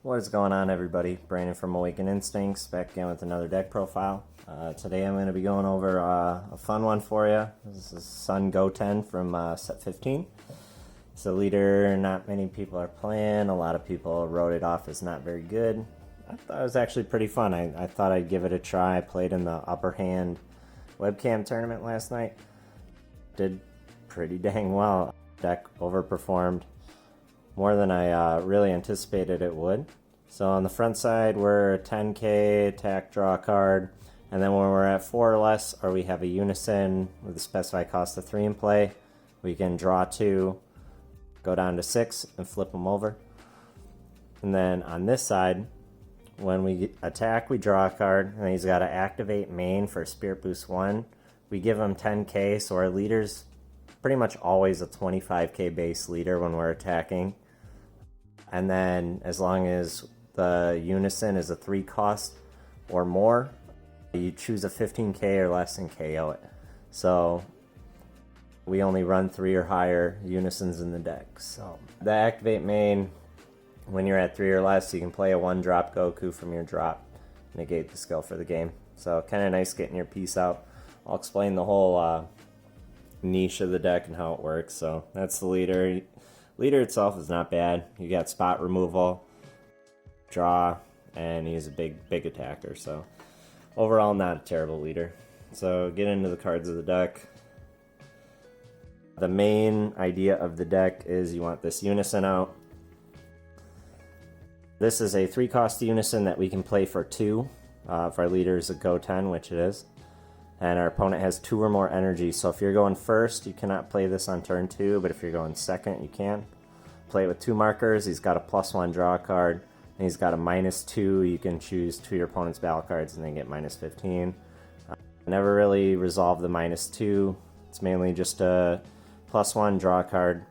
What is going on, everybody? Brandon from Awakened Instincts back again with another deck profile. Today I'm going to be going over a fun one for you. This is Son Goten from set 15. It's a leader not many people are playing. A lot of people wrote it off as not very good. I thought it was actually pretty fun. I thought I'd give it a try. I played in the Upper Hand webcam tournament last night. Did pretty dang well. Deck overperformed more than I really anticipated it would. So on the front side, we're 10k, attack, draw a card, and then when we're at 4 or less, or we have a Unison with a specified cost of 3 in play, we can draw 2, go down to 6, and flip them over. And then on this side, when we attack, we draw a card, and he's got to activate main for Spirit Boost 1. We give him 10k, so our leader's pretty much always a 25k base leader when we're attacking. And then as long as the Unison is a 3 cost or more, you choose a 15k or less and KO it. So we only run 3 or higher Unisons in the deck. So the activate main, when you're at 3 or less, you can play a 1-drop Goku from your drop, negate the skill for the game. So kind of nice getting your piece out. I'll explain the whole niche of the deck and how it works. So that's the leader. Leader itself is not bad. You got spot removal, draw, and he's a big attacker. So overall, not a terrible leader. So get into the cards of the deck. The main idea of the deck is you want this Unison out. This is a 3-cost Unison that we can play for 2. If our leader is a Goten, which it is. And our opponent has 2 or more energy. So if you're going first, you cannot play this on turn 2, but if you're going second, you can. Play it with 2 markers. He's got a +1 draw card, and he's got a -2. You can choose 2 of your opponent's battle cards and then get -15. Never really resolve the -2. It's mainly just a +1 draw card.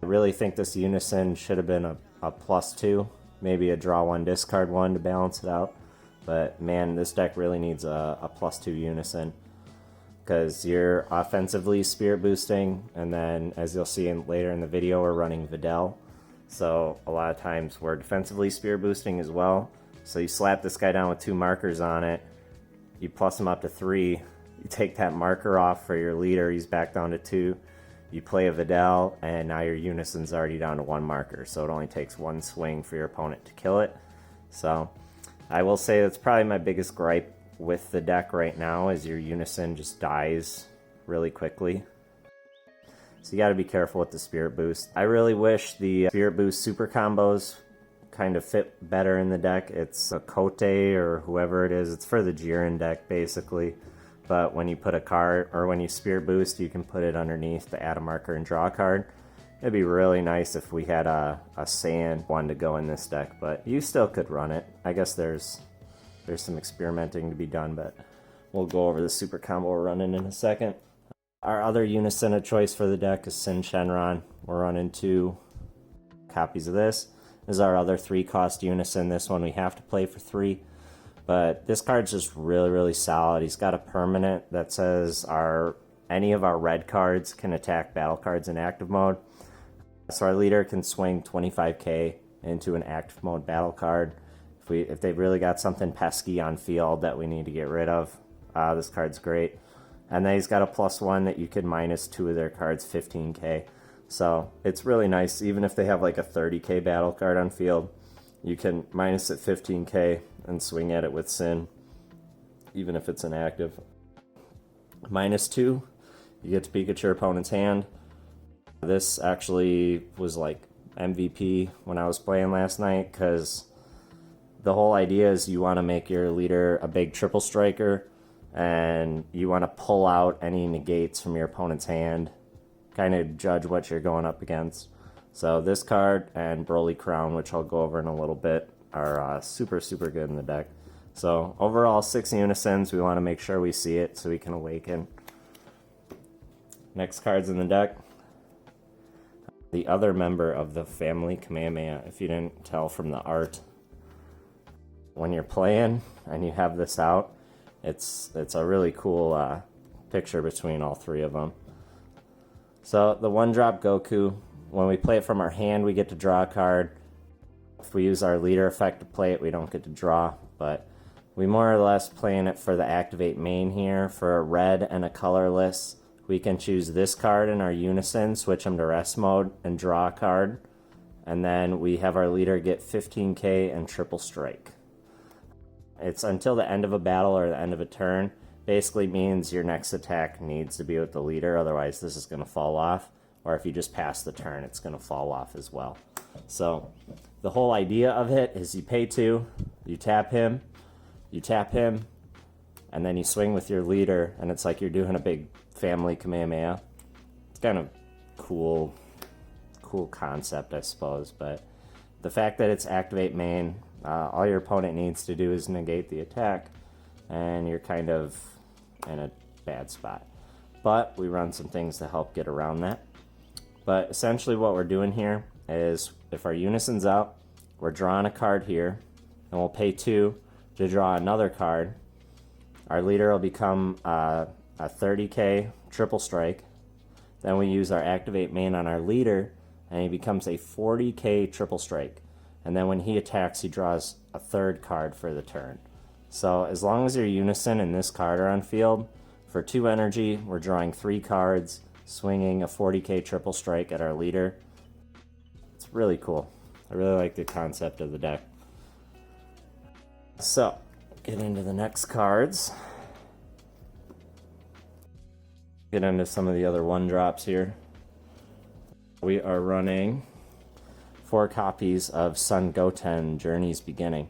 I really think this Unison should have been a +2, maybe a draw 1, discard 1 to balance it out. But man, this deck really needs a +2 Unison, because you're offensively spirit boosting, and then as you'll see later in the video, we're running Videl. So a lot of times we're defensively spirit boosting as well. So you slap this guy down with 2 markers on it, you plus him up to 3, you take that marker off for your leader, he's back down to 2, you play a Videl, and now your Unison's already down to 1 marker. So it only takes 1 swing for your opponent to kill it. So I will say that's probably my biggest gripe with the deck right now, is your Unison just dies really quickly. So you got to be careful with the Spirit Boost. I really wish the Spirit Boost super combos kind of fit better in the deck. It's a Goten or whoever it is. It's for the Jiren deck basically. But when you put a card, or when you Spirit Boost, you can put it underneath to add a marker and draw a card. It'd be really nice if we had a sand one to go in this deck, but you still could run it. I guess there's some experimenting to be done, but we'll go over the super combo we're running in a second. Our other Unison of choice for the deck is Shenron. We're running 2 copies of this. This is our other 3-cost Unison. This one we have to play for 3, but this card's just really solid. He's got a permanent that says any of our red cards can attack battle cards in active mode. So our leader can swing 25k into an active mode battle card. If they've really got something pesky on field that we need to get rid of, this card's great. And then he's got a +1 that you could -2 of their cards 15k. So it's really nice. Even if they have like a 30k battle card on field, you can minus it 15k and swing at it with Sin, even if it's inactive. -2, you get to peek at your opponent's hand. This actually was like MVP when I was playing last night, because the whole idea is you want to make your leader a big triple striker, and you want to pull out any negates from your opponent's hand, kind of judge what you're going up against. So this card and Broly Crown, which I'll go over in a little bit, are super good in the deck. So overall, 6 Unisons. We want to make sure we see it so we can awaken. Next cards in the deck. The other member of the family, Kamehameha. If you didn't tell from the art, when you're playing and you have this out, it's a really cool picture between all 3 of them. So the 1-drop Goku, when we play it from our hand, we get to draw a card. if we use our leader effect to play it, we don't get to draw, but we more or less playing it for the activate main here. For a red and a colorless, we can choose this card in our Unison, switch them to rest mode, and draw a card. And then we have our leader get 15k and triple strike. It's until the end of a battle or the end of a turn. Basically means your next attack needs to be with the leader, otherwise this is going to fall off. Or if you just pass the turn, it's going to fall off as well. So the whole idea of it is you pay 2, you tap him, and then you swing with your leader, and it's like you're doing a big family Kamehameha. It's kind of cool concept, I suppose, but the fact that it's activate main, all your opponent needs to do is negate the attack, and you're kind of in a bad spot. But we run some things to help get around that. But essentially what we're doing here is if our Unison's out, we're drawing a card here, and we'll pay 2 to draw another card. Our leader will become a 30k triple strike. Then we use our activate main on our leader, and he becomes a 40k triple strike. And then when he attacks, he draws a third card for the turn. So as long as your Unison and this card are on field, for 2 energy, we're drawing 3 cards, swinging a 40k triple strike at our leader. It's really cool. I really like the concept of the deck. So, get into the next cards. Get into some of the other 1-drops here. We are running 4 copies of Sun Goten, Journey's Beginning.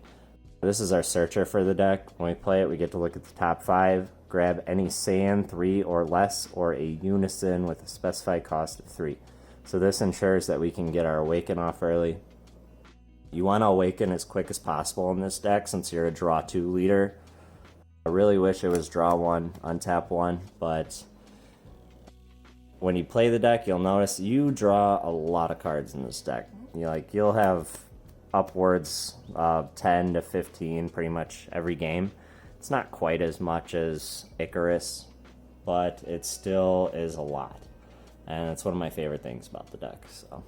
This is our searcher for the deck. When we play it, we get to look at the top 5, grab any Saiyan 3 or less, or a Unison with a specified cost of 3. So this ensures that we can get our Awaken off early. You want to Awaken as quick as possible in this deck since you're a draw 2 leader. I really wish it was draw 1, untap 1, but when you play the deck, you'll notice you draw a lot of cards in this deck. You'll have upwards of 10 to 15 pretty much every game. It's not quite as much as Icarus, but it still is a lot. And it's one of my favorite things about the deck. So,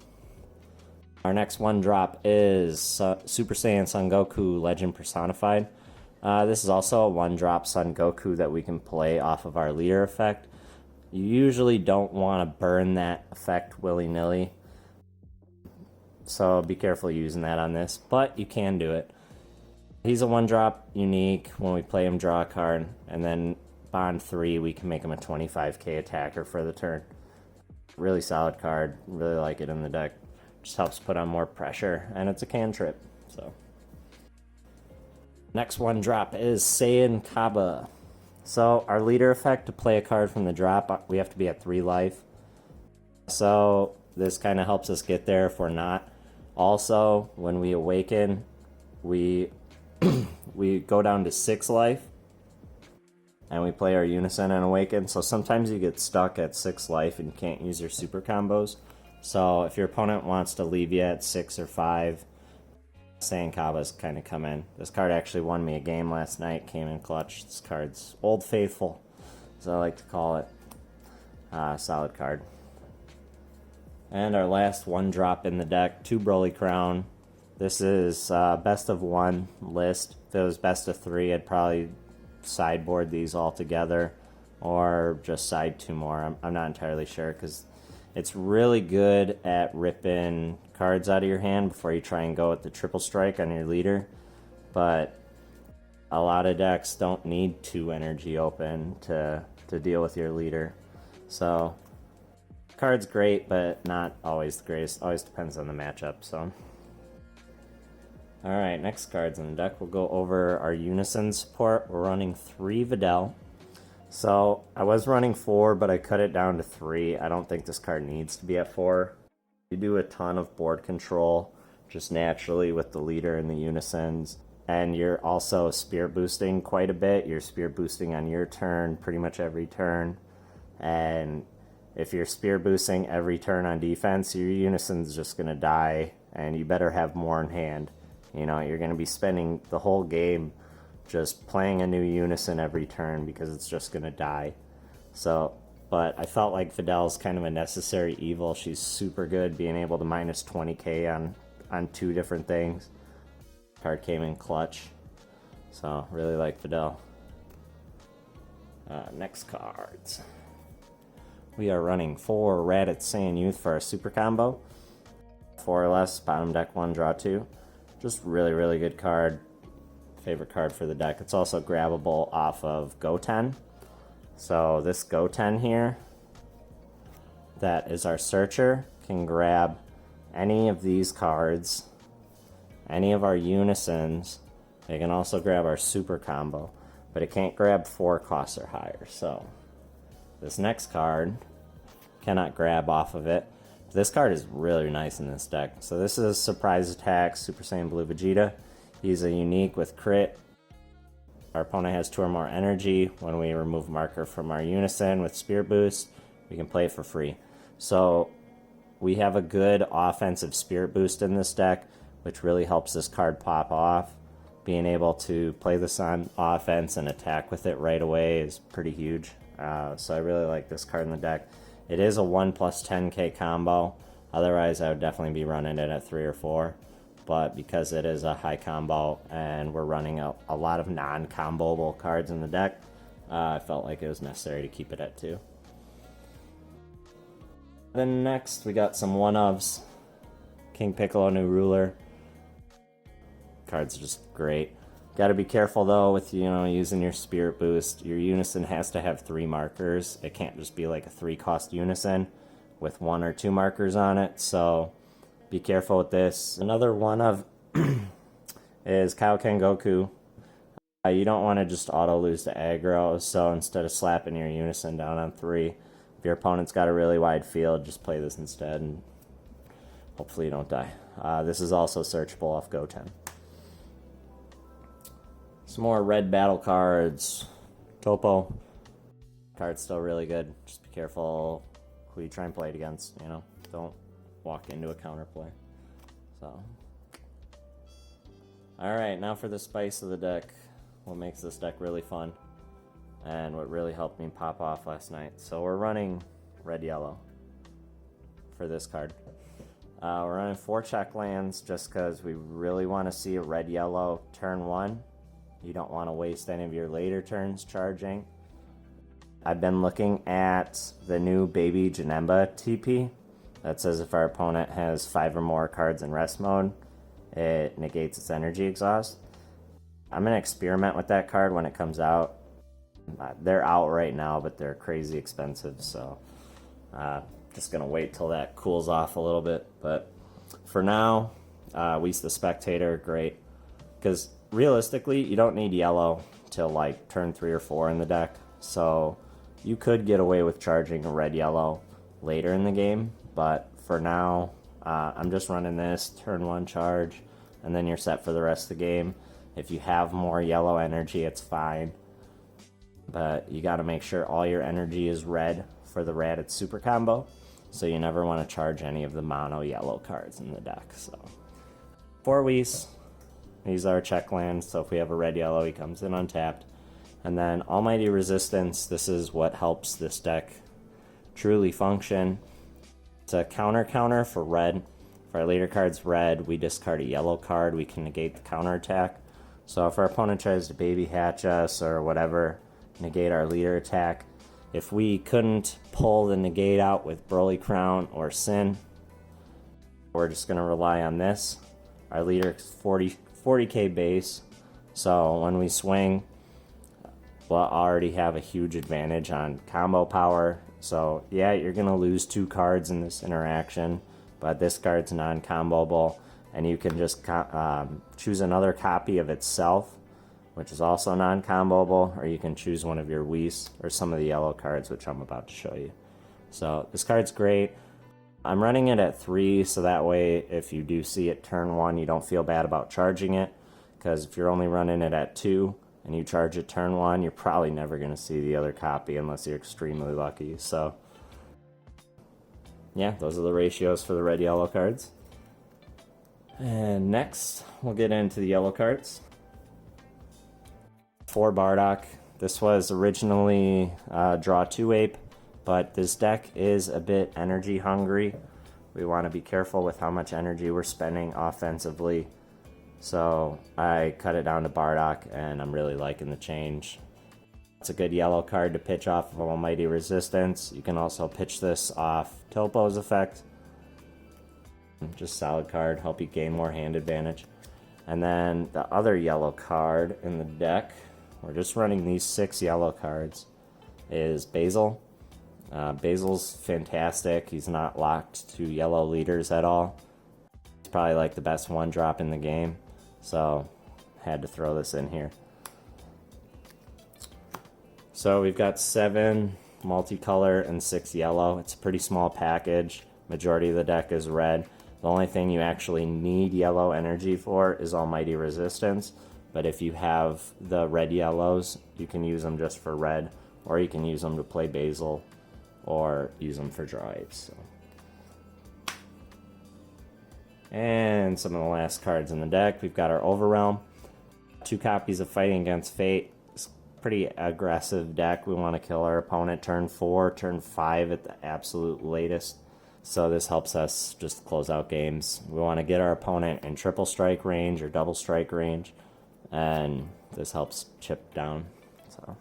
our next 1-drop is Super Saiyan Son Goku Legend Personified. This is also a 1-drop Son Goku that we can play off of our leader effect. You usually don't want to burn that effect willy-nilly, so be careful using that on this, but you can do it. He's a 1-drop unique. When we play him, draw a card, and then bond 3, we can make him a 25k attacker for the turn. Really solid card. Really like it in the deck. Just helps put on more pressure, and it's a cantrip. So, next 1-drop is Saiyan Kaba. So our leader effect, to play a card from the drop, we have to be at 3 life. So this kind of helps us get there if we're not. Also, when we awaken, we we go down to 6 life, and we play our Unison and awaken. So sometimes you get stuck at 6 life and you can't use your super combos. So if your opponent wants to leave you at 6 or 5, Saiyan Kaba's kind of come in. This card actually won me a game last night, came in clutch. This card's Old Faithful, as I like to call it. Solid card. And our last 1-drop in the deck, 2 Broly Crown. This is best of 1 list. If it was best of 3, I'd probably sideboard these all together, or just side 2 more. I'm not entirely sure, because it's really good at ripping cards out of your hand before you try and go with the triple strike on your leader. But a lot of decks don't need 2 energy open to deal with your leader. So, card's great, but not always the greatest. Always depends on the matchup, so. Alright, next cards in the deck. We'll go over our Unison support. We're running 3 Videl. So, I was running 4, but I cut it down to 3. I don't think this card needs to be at 4. You do a ton of board control, just naturally with the leader and the Unisons. And you're also spear boosting quite a bit. You're spear boosting on your turn, pretty much every turn. And if you're spear boosting every turn on defense, your Unison's just going to die, and you better have more in hand. You know, you're going to be spending the whole game just playing a new Unison every turn because it's just going to die. So, but I felt like Videl's kind of a necessary evil. She's super good, being able to minus 20k on 2 different things. Card came in clutch. So, really like Fidel. Next cards. We are running 4 Raditz Saiyan Youth for our super combo. 4 or less, bottom deck 1, draw 2. Just really good card. Favorite card for the deck. It's also grabbable off of Goten. So this Goten here, that is our searcher, can grab any of these cards, any of our Unisons. They can also grab our super combo, but it can't grab 4 costs or higher. So this next card cannot grab off of it. This card is really nice in this deck. So this is Surprise Attack, Super Saiyan Blue Vegeta. He's a unique with crit. Our opponent has 2 or more energy. When we remove marker from our Unison with Spirit Boost, we can play it for free. So we have a good offensive Spirit Boost in this deck, which really helps this card pop off. Being able to play this on offense and attack with it right away is pretty huge. So I really like this card in the deck. It is a 1 plus 10k combo. Otherwise, I would definitely be running it at 3 or 4. But because it is a high combo and we're running a lot of non-comboable cards in the deck, I felt like it was necessary to keep it at 2. Then next, we got some one-ofs. King Piccolo, New Ruler. Card's just great. Got to be careful though with using your Spirit Boost. Your Unison has to have 3 markers. It can't just be like a 3-cost Unison with 1 or 2 markers on it. So be careful with this. Another one of is Kaioken Goku. You don't want to just auto lose to aggro. So instead of slapping your Unison down on 3, if your opponent's got a really wide field, just play this instead, and hopefully you don't die. This is also searchable off Goten. Some more red battle cards. Topo. Card's still really good. Just be careful who you try and play it against, Don't walk into a counterplay. So. Alright, now for the spice of the deck. What makes this deck really fun. And what really helped me pop off last night. So we're running red-yellow for this card. We're running 4 check lands just because we really want to see a red-yellow turn 1. You don't want to waste any of your later turns charging. I've been looking at the new Baby Janemba TP that says if our opponent has 5 or more cards in rest mode, it negates its energy exhaust. I'm going to experiment with that card when it comes out. They're out right now, but they're crazy expensive, so just going to wait till that cools off a little bit. But for now, Whis the Spectator, great. Because realistically, you don't need yellow till like turn 3 or 4 in the deck. So you could get away with charging a red-yellow later in the game. But for now, I'm just running this, turn 1 charge, and then you're set for the rest of the game. If you have more yellow energy, it's fine. But you got to make sure all your energy is red for the Raditz super combo. So you never want to charge any of the mono yellow cards in the deck. So 4 Whis. These are check lands, so if we have a red-yellow, he comes in untapped. And then Almighty Resistance, this is what helps this deck truly function. It's a counter for red. If our later card's red, we discard a yellow card, we can negate the counterattack. So if our opponent tries to baby hatch us or whatever, negate our leader attack. If we couldn't pull the negate out with Broly Crown or Sin, we're just going to rely on this. Our leader is 40k base, so when we swing, we'll already have a huge advantage on combo power. So yeah, you're going to lose 2 cards in this interaction, but this card's non-comboable, and you can just choose another copy of itself, which is also non-comboable, or you can choose one of your Whis or some of the yellow cards, which I'm about to show you. So this card's great. I'm running it at 3, so that way if you do see it turn 1, you don't feel bad about charging it, because if you're only running it at 2 and you charge it turn 1, you're probably never going to see the other copy unless you're extremely lucky. So yeah, those are the ratios for the red-yellow cards. And next, we'll get into the yellow cards. For Bardock, this was originally draw 2 ape, but this deck is a bit energy hungry. We want to be careful with how much energy we're spending offensively. So I cut it down to Bardock, and I'm really liking the change. It's a good yellow card to pitch off of Almighty Resistance. You can also pitch this off Topo's effect. Just solid card, help you gain more hand advantage. And then the other yellow card in the deck, we're just running these 6 yellow cards, is Basil. Basil's fantastic. He's not locked to yellow leaders at all. He's probably like the best 1-drop in the game. So had to throw this in here. So we've got 7 multicolor and 6 yellow. It's a pretty small package. Majority of the deck is red. The only thing you actually need yellow energy for is Almighty Resistance. But if you have the red yellows, you can use them just for red, or you can use them to play Basil, or use them for droids. So. And some of the last cards in the deck, we've got our Overrealm. 2 copies of Fighting Against Fate. Pretty aggressive deck. We want to kill our opponent turn 4, turn 5 at the absolute latest. So this helps us just close out games. We want to get our opponent in triple strike range or double strike range, and this helps chip down. So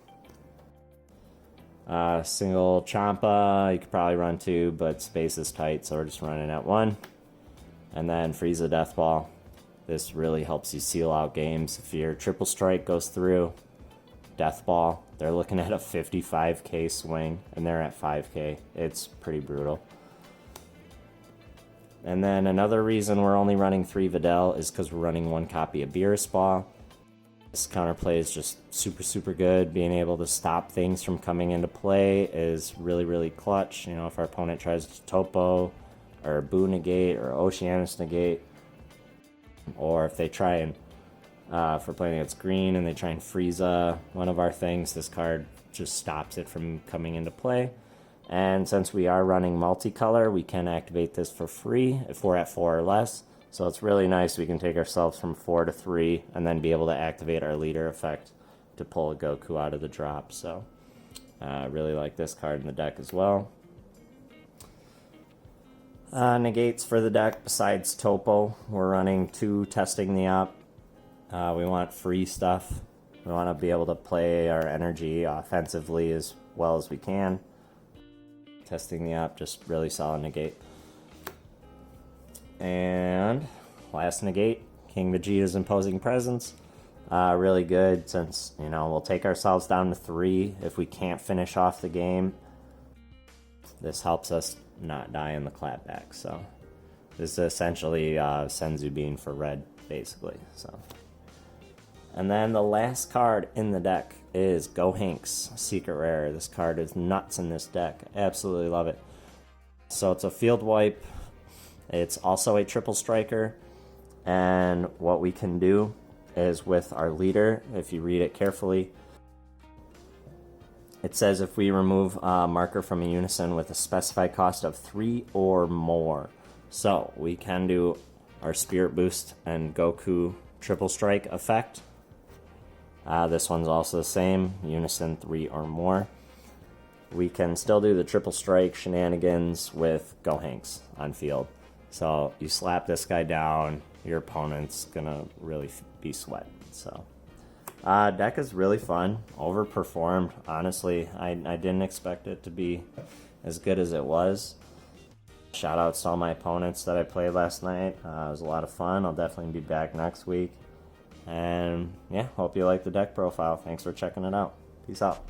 single Champa, you could probably run 2, but space is tight, so we're just running at 1. And then Frieza Death Ball. This really helps you seal out games. If your triple strike goes through, Death Ball, they're looking at a 55k swing, and they're at 5k. It's pretty brutal. And then another reason we're only running 3 Videl is because we're running 1 copy of Beerus Ball. This counterplay is just super good. Being able to stop things from coming into play is really clutch. You know, if our opponent tries to Topo, or Boo negate, or Oceanus negate, or if they try and if we're playing against green and they try and Frieza one of our things, this card just stops it from coming into play. And since we are running multicolor, we can activate this for free if we're at 4 or less. So it's really nice. We can take ourselves from 4 to 3 and then be able to activate our leader effect to pull a Goku out of the drop. So I really like this card in the deck as well. Negates for the deck besides Topo. We're running 2 Testing the Op. We want free stuff. We want to be able to play our energy offensively as well as we can. Testing the Op, just really solid negate. And last negate, King Vegeta's Imposing Presence. Really good since, you know, we'll take ourselves down to 3 if we can't finish off the game. This helps us not die in the clapback. So this is essentially Senzu Bean for red, basically. So. And then the last card in the deck is Gohank's Secret Rare. This card is nuts in this deck. I absolutely love it. So it's a field wipe. It's also a triple striker. And what we can do is with our leader, if you read it carefully, it says if we remove a marker from a Unison with a specified cost of 3 or more. So we can do our Spirit Boost and Goku triple strike effect. This one's also the same, Unison 3 or more. We can still do the triple strike shenanigans with Gohanks on field. So you slap this guy down, your opponent's gonna really be sweating. So deck is really fun, overperformed. Honestly, I didn't expect it to be as good as it was. Shout outs to all my opponents that I played last night. It was a lot of fun. I'll definitely be back next week. And yeah, hope you like the deck profile. Thanks for checking it out. Peace out.